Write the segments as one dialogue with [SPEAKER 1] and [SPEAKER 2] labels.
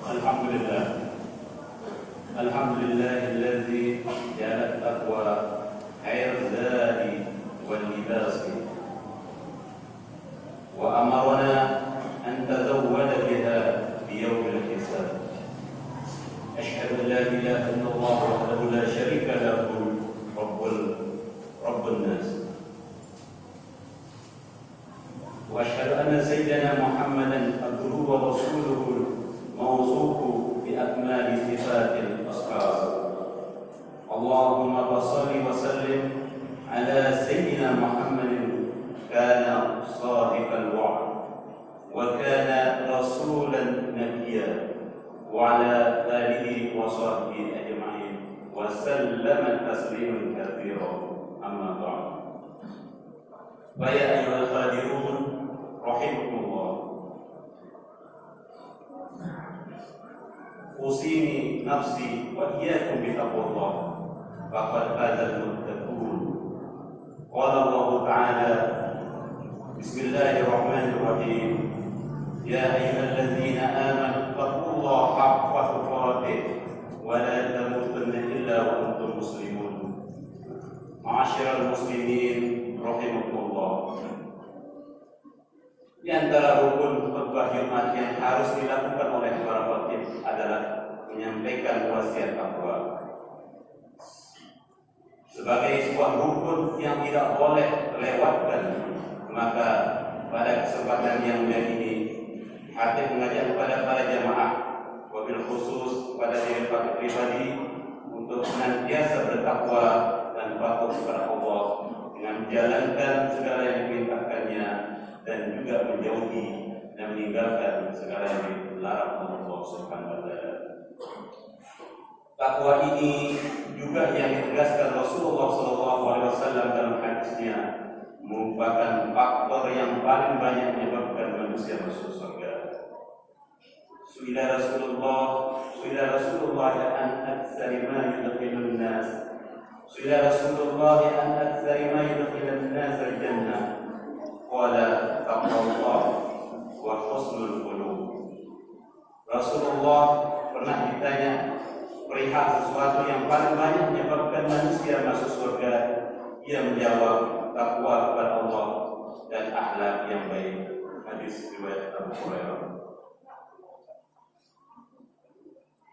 [SPEAKER 1] Alhamdulillah. Alhamdulillahilladzi ja'ala at-taqwa khairaz zadi wal libasi wa amarna an tazawwada biha fi yawmil hisab. Asyhadu an la ilaha illallah wahdahu la syarika lahu rabbun nas. Wa asyhadu anna sayyidana Muhammadan abduhu wa rasuluhu mawsuufu bi akmali sifatil ashab. Allahumma salli wa sallim ala sayyidina Muhammadin kana sadiqal wa'd wa kana rasulan nabiyya wa ala alihi wa sahbihi ajma'in wa sallama tasliman katsira. Amma ba'd. Fa ya ayyuhal hadirun rahimakumullah. Usini nafsi wa iyyakum bi taqwallah faqad fazal muttaqun. Qala Allah Ta'ala, Bismillahirrahmanirrahim, ya ayyuhalladzina amanu taqullaha haqqa tuqatih wa la tamutunna illa wa antum muslimun. Ma'asyiral muslimin rahimakumullah. Di antara rukun khutbah Jumat yang harus dilakukan oleh para khatib adalah menyampaikan wasiat takwa. Sebagai sebuah rukun yang tidak boleh terlewatkan, maka pada kesempatan yang mulia ini khatib mengajak kepada para jamaah, wabil khusus kepada diri pribadi, untuk senantiasa bertakwa dan patuh kepada Allah dengan menjalankan segala yang diperintahkannya dan juga menjauhi dan meninggalkan segala yang dilarang Allah Subhanahu wa taala. Takwa ini juga yang ditegaskan Rasulullah SAW dalam hadisnya merupakan faktor yang paling banyak menyebabkan manusia masuk surga. Suila Rasulullah an aktsari ma yudkhilun nas. Suila Rasulullah an aktsari ma yudkhilun nas al-jannah. Qala taqwallah wa husnul qulub. Rasulullah pernah ditanya perihal sesuatu yang paling banyak menyebabkan manusia masuk surga. Ia menjawab, takwa kepada Allah dan akhlak yang baik. Hadis riwayat Abu Hurairah.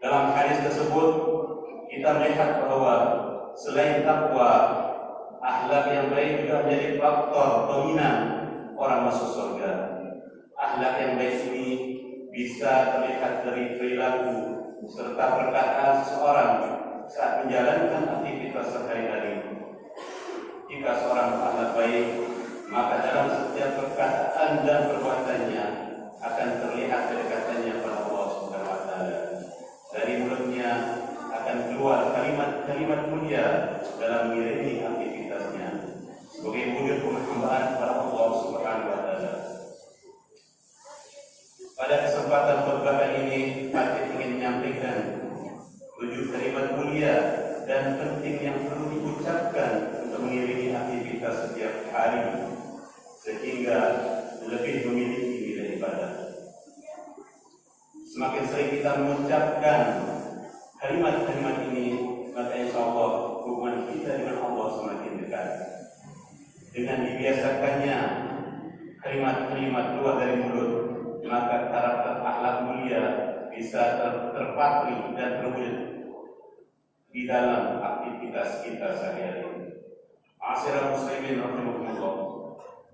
[SPEAKER 1] Dalam hadis tersebut kita melihat bahwa selain takwa, akhlak yang baik juga menjadi faktor dominan orang masuk surga. Akhlak yang baik ini bisa terlihat dari perilaku serta perkataan seseorang saat menjalankan aktivitas sehari-hari. Jika seorang berakhlak baik, maka dalam setiap perkataan dan perbuatannya akan terlihat kedekatannya pada Allah Subhanahu wa taala. Dari mulutnya akan keluar kalimat-kalimat mulia dalam mengiringi aktivitasnya sebagai wujud penghambaan kepada Allah Subhanahu wa taala. Pada kesempatan khutbah ini, khatib ingin menyampaikan 7 kalimat mulia dan penting yang perlu diucapkan untuk mengiringi aktivitas setiap hari sehingga lebih memiliki nilai ibadah. Semakin sering kita mengucapkan kalimat-kalimat ini, maka insyaallah hubungan kita dengan Allah semakin dekat. Dengan dibiasakannya kalimat-kalimat keluar dari mulut, maka karakter akhlak mulia bisa terpatri dan terwujud di dalam aktivitas kita sehari-hari. Ma'asyiral muslimin rahimakumullah.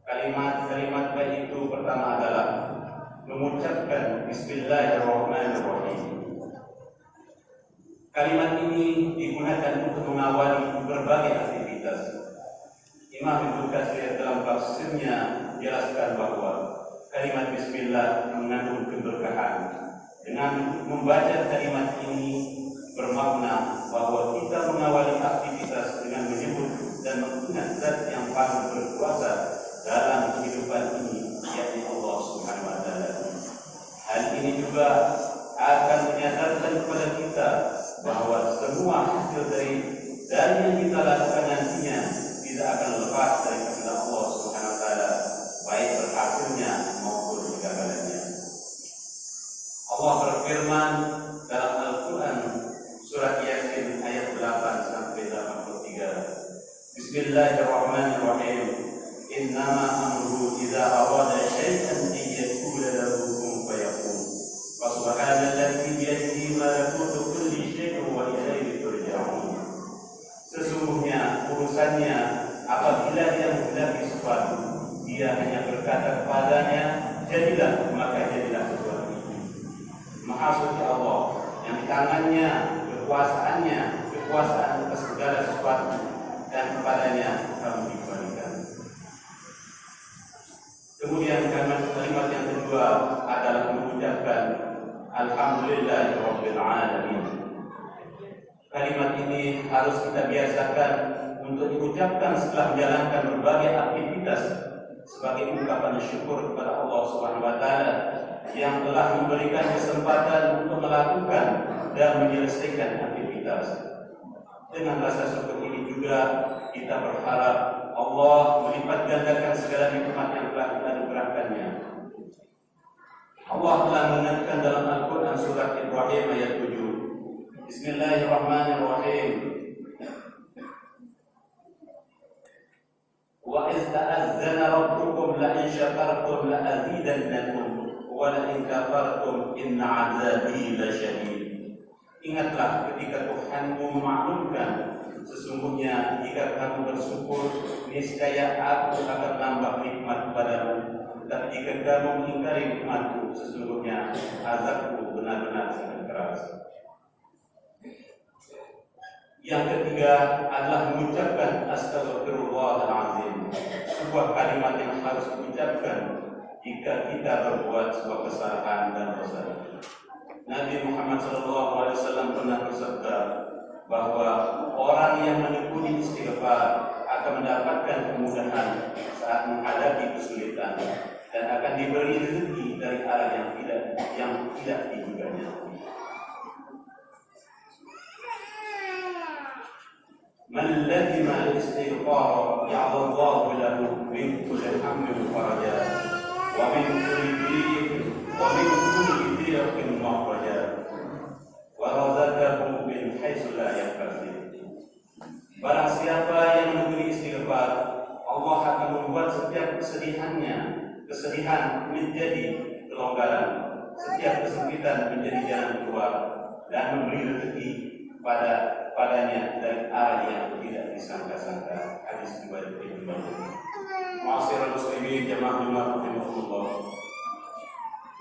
[SPEAKER 1] Kalimat-kalimat baik itu pertama adalah mengucapkan Bismillahirrahmanirrahim. Kalimat ini digunakan untuk mengawali berbagai aktivitas. Imam Ibnu Katsir dalam tafsirnya menjelaskan bahwa kalimat Bismillah mengandung keberkahan. Dengan membaca kalimat ini bermakna bahwa kita mengawali aktivitas dengan menyebut dan mengingat zat yang paling berkuasa dalam kehidupan ini, yakni Allah Subhanahu wa taala. Hal ini juga akan menyadarkan kepada kita bahwa semua hasil dari yang kita lakukan nantinya tidak akan lepas dari kehendak Allah Subhanahu wa taala, baik berhasilnya maupun kegagalannya. Allah berfirman berfirman dalam Al-Quran surat Yasin ayat 8 sampai 83. Bismillahirrahmanirrahim. Innama amruhu idza arada syai'an an yaqula lahu kun fayakun. Wa subhanalladzi bi yadihi malakutu kulli syai'in wa ilaihi turja'un. Sesungguhnya urusannya apabila dia menghendaki sesuatu, dia hanya berkata kepadanya, jadilah, maka jadilah sesuatu itu. Maha suci Allah yang di tangannya kekuasaan atas segala sesuatu, dan kepadanya kamu dikembalikan. Kemudian kalimat yang kedua adalah mengucapkan Alhamdulillahirabbil alamin. Kalimat ini harus kita biasakan untuk diucapkan setelah menjalankan berbagai aktivitas sebagai ungkapan syukur kepada Allah Subhanahu wa taala yang telah memberikan kesempatan untuk melakukan dan menyelesaikan aktivitas. Dengan rasa syukur ini juga kita berharap Allah melipat gandakan segala nikmat yang telah kita anugerahkannya. Allah telah mengingatkan dalam Al-Quran surat Ibrahim ayat 7. Bismillahirrahmanirrahim. Wa iz ta'azzana rabbukum la in syakartum la azidannakum wa la in kafartum inna 'adzabi lasyadid. Ingatlah ketika Tuhanmu memaklumkan, sesungguhnya jika kamu bersyukur, niscaya aku akan nambah nikmat padamu. Tetapi jika kamu mengingkari nikmatku, sesungguhnya azabku benar-benar sangat keras. Yang ketiga adalah mengucapkan Astaghfirullahaladzim, sebuah kalimat yang harus diucapkan jika kita berbuat sebuah kesalahan dan dosa. Nabi Muhammad SAW pernah bersabda bahwa orang yang menekuni istighfar akan mendapatkan kemudahan saat menghadapi kesulitan dan akan diberi rezeki dari arah yang tidak diguganya. Man lazima al-istighfar ja'alallahu lahu min kulli hammin faraja wa min kulli dhiqin wa min kulli dhiqin makhraja wa razaqahu min haitsu la yahtasib. Barang siapa yang menekuni istighfar, Allah akan membuat setiap kesedihan menjadi kelonggaran, setiap kesempitan menjadi jalan keluar, dan memberi rezeki padanya dari arah yang tidak disangka-sangka. Hadis riwayat Ibnu Majah. Ma'asyiral muslimin jamaah rahimahullah.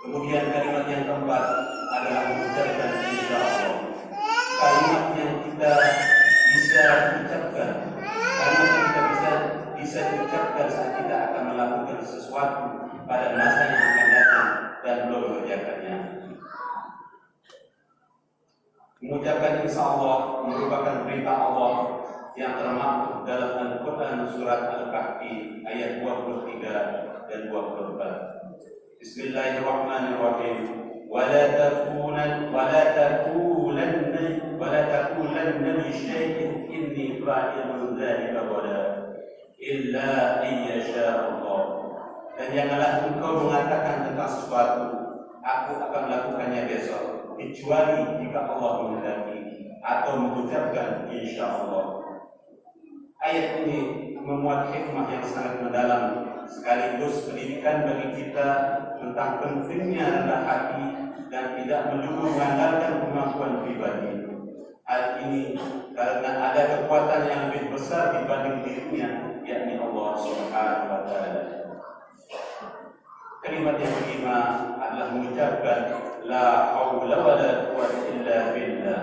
[SPEAKER 1] Kemudian kalimat yang keempat adalah mengucapkan insyaallah. Kalimat yang kita bisa ucapkan, kalimat yang kita bisa diucapkan saat kita akan melakukan sesuatu pada masa yang akan datang dan belum mengerjakannya. Mengucapkan insyaallah merupakan perintah Allah yang termaktub dalam Al-Quran surat Al-Kahfi ayat 23 dan 24. Bismillahirrahmanirrahim. Wala taqulanna li syai'in inni fa'ilun dzalika illa an yasha Allah. Dan janganlah engkau mengatakan tentang sesuatu, aku akan melakukannya besok, kecuali jika Allah menghendaki, atau mengucapkan insyaallah. Ayat ini memuat hikmah yang sangat mendalam, sekaligus pendidikan bagi kita tentang pentingnya rendah hati dan tidak melulu mengandalkan kemampuan pribadi. Hal ini karena ada kekuatan yang lebih besar dibanding dirinya, yakni Allah Subhanahu wa taala. Kalimat yang kelima adalah mengucapkan la haula wala quwwata illa billah.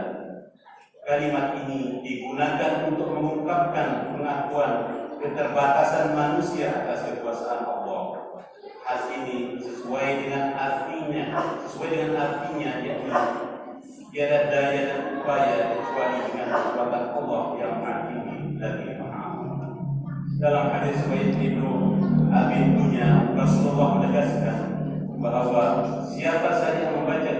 [SPEAKER 1] Kalimat ini digunakan untuk mengungkapkan pengakuan keterbatasan manusia atas kekuasaan Allah. Hal ini sesuai dengan artinya, yakni tiada daya dan upaya kecuali dengan kekuatan Allah yang Maha Tinggi lagi Maha Agung. Dalam hadis riwayat Ibnu Abi Dunya, Rasulullah menegaskan bahwa siapa saja yang membaca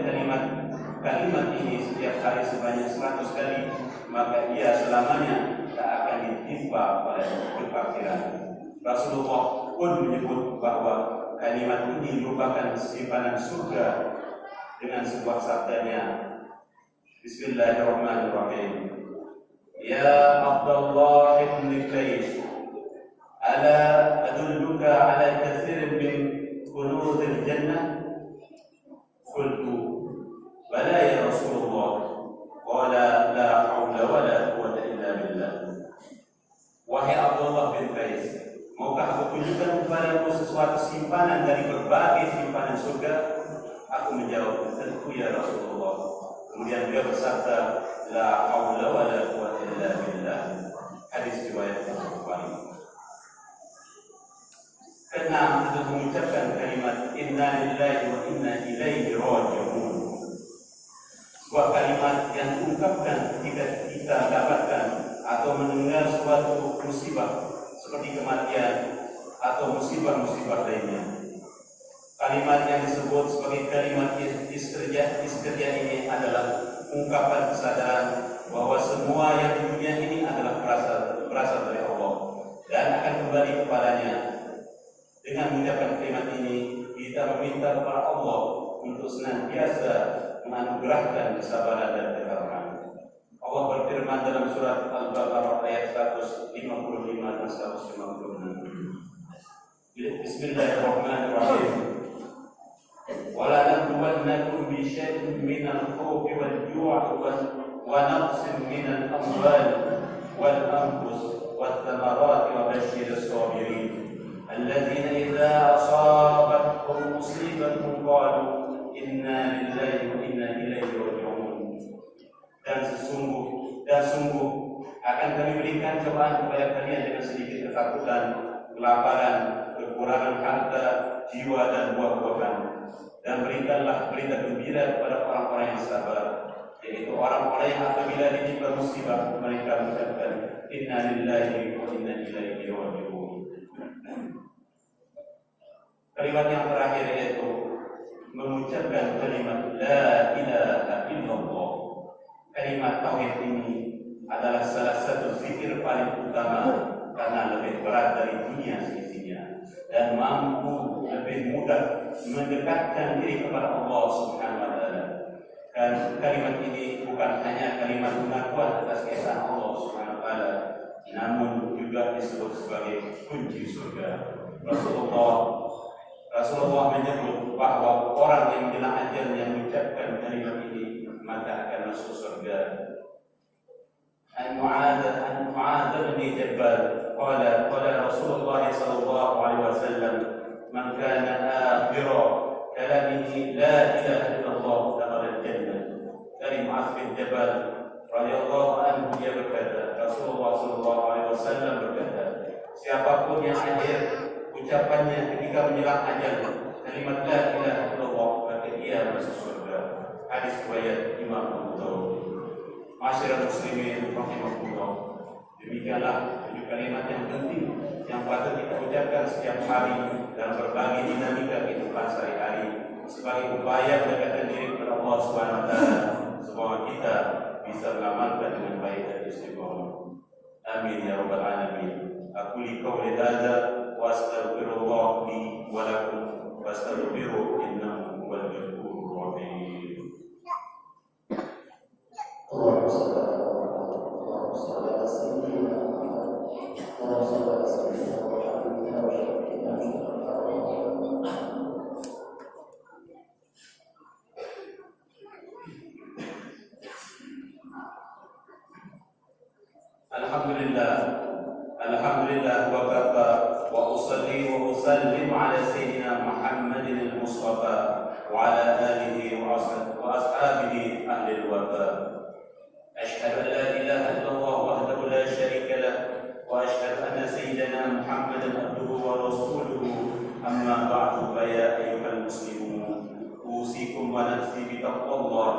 [SPEAKER 1] kalimat ini setiap hari sebanyak 100 kali, maka ia selamanya tak akan ditimpa oleh kefakiran. Rasulullah pun menyebut bahwa kalimat ini merupakan simpanan surga dengan sebuah sabdanya. Bismillahirrahmanirrahim. Ya Abdullah ibn Qais, ala adulluka ala katsirin min kunuzil jannah? Qultu bala ya Rasulullah. Qala la haula wala quwwata illa billah. Wahai Abdullah bin Qais, maukah aku tunjukkan kepadamu sesuatu simpanan dari berbagai simpanan surga? Aku menjawab, tentu ya Rasulullah. Kemudian beliau bersabda, la haula wala quwwata illa billah. Hadis riwayat Bukhari. Keenam, untuk mengucapkan kalimat inna lillahi wa inna ilaihi raji'un. Sebuah kalimat yang diungkapkan ketika kita dapatkan atau mendengar suatu musibah seperti kematian atau musibah-musibah lainnya. Kalimat yang disebut sebagai kalimat istirja ini adalah ungkapan kesadaran bahwa semua yang di dunia ini adalah berasal dari Allah dan akan kembali kepadanya. Dengan mengucapkan kalimat ini, kita meminta kepada Allah untuk senantiasa menganugerahkan kesabaran dan ketabahan. Allah berfirman dalam surat Al-Baqarah ayat 155 dan 156. Bismillahirrahmanirrahim. Wala nabluwannakum bi syai'in minal khawfi wal ju'i wa naqsin minal amwali wal anfus wath thamarati wa basyiril sabirin alladzina idza asabatkum musibatun qalu inna lillahi wa inna ilaihi raji'un. Dan sungguh akan kami berikan cobaan kepada kalian dengan sedikit ketakutan, kelaparan, kekurangan harta, jiwa dan buah-buahan. Dan berikanlah berita gembira kepada orang-orang yang sabar, yaitu orang-orang yang apabila ditimpa musibah mereka mengucapkan inna lillahi wa inna ilaihi raji'un. Kalimat yang terakhir yaitu mengucapkan kalimat la ilaha illallah. Kalimat tauhid ini adalah salah satu zikir paling utama karena lebih berat dari dunia seisinya dan mampu lebih mudah mendekatkan diri kepada Allah Subhanahu wa taala. Dan kalimat ini bukan hanya kalimat pengakuan atas keesaan Allah Subhanahu wa taala, namun juga disebut sebagai kunci surga. Rasulullah menyebut bahwa orang yang menjelang ajal yang mengucapkan kalimat ini maka akan masuk surga. Mu'adz bin Jabal qala Rasulullah sallallahu alaihi wasallam man kana akhira kalamihi la ilaha illallah dakhala al-jannah. Dari Mu'adz bin Jabal radhiyallahu anhu dia berkata, Rasulullah sallallahu alaihi wasallam berkata, siapapun yang akhir ucapannya ketika menjelang ajal kalimat la ilaha illallah maka dia masuk surga. Hadis riwayat Imam Abu Dawud. Masyarakat muslimin rahimahullah. Demikianlah 7 kalimat yang penting yang patut kita ucapkan setiap hari dalam berbagai dinamika kehidupan sehari-hari sebagai upaya mendekatkan diri kepada Allah Subhanahu wa taala supaya kita bisa mengamalkan dengan baik dan istiqomah. Amin ya rabbal alamin. Aku li qouli hadza wa astaghfirullah li wa lakum fastaghfiruhu innahu huwal ghafurur rahim.
[SPEAKER 2] Allahumma shalli ala sayyidina Muhammad wa ala sayyidina Muhammad wa syafi'ina
[SPEAKER 1] Alhamdulillah wa kafa wa usalli wa usallim ala sayyidina Muhammadin al-Mustafa wa ala alihi wa ashabihi ahli al-wafa. أشهد أن لا إله إلا الله وحده لا شريك له وأشهد أن سيدنا محمدا عبده ورسوله أما بعد فيا أيها المسلمون أوصيكم ونفسي بتقوى الله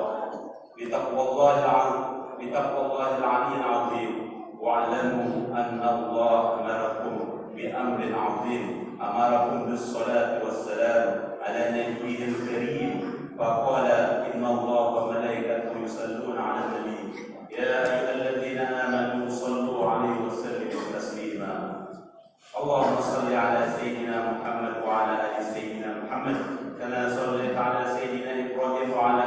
[SPEAKER 1] العلي العظيم واعلموا أن الله أمركم بأمر عظيم أمركم بالصلاة والسلام على نبيه الكريم فقال إن الله وملائكته يصلون على النبي يا أيها الذين آمنوا صلوا عليه وسلموا تسليما. اللهم صل على سيدنا محمد وعلى آل سيدنا محمد كما صليت على سيدنا إبراهيم وعلى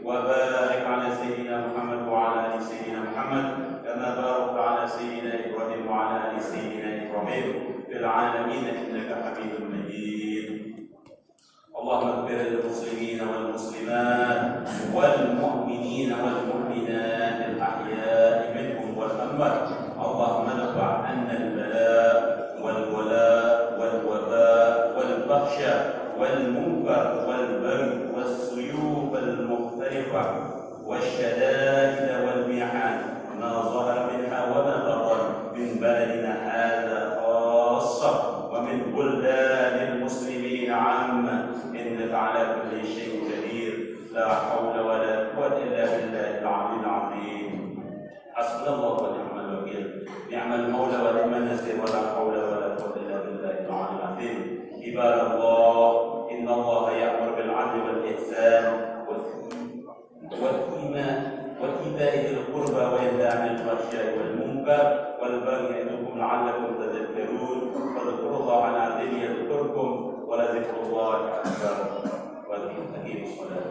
[SPEAKER 1] وبارك على سيدنا محمد وعلى آل سيدنا محمد كما باركت على سيدنا إبراهيم وعلى آل سيدنا إبراهيم في العالمين إنك حميد مجيد. اللهم اغفر للمسلمين والمسلمات والمؤمنين والمؤمنات الأحياء منهم والأموات. اللهم ادفع عنا البلاء والولاء والوباء والبخشة والمنكر والبغي والسيوف المختلفة والشدائد والمحن ما ظهر منها وما بطن من بلدنا هذا خاصة ومن بلدان المسلمين عامة إنك على كل شيء قدير لا حول ولا قوة إلا بالله العلي العظيم. حسبنا الله ونعم الوكيل نعم المولى ونعم النصير ولا حول ولا قوة إلا بالله العلي العظيم. عباد الله إن الله يأمر بالعدل والإحسان وإيتاء ذي القربى وينهى عن الفحشاء والمنكر والبغي يعظكم لعلكم تذكرون. فاذكروا الله العظيم يذكركم ولذكر الله أكبر. وأقيموا الصلاة.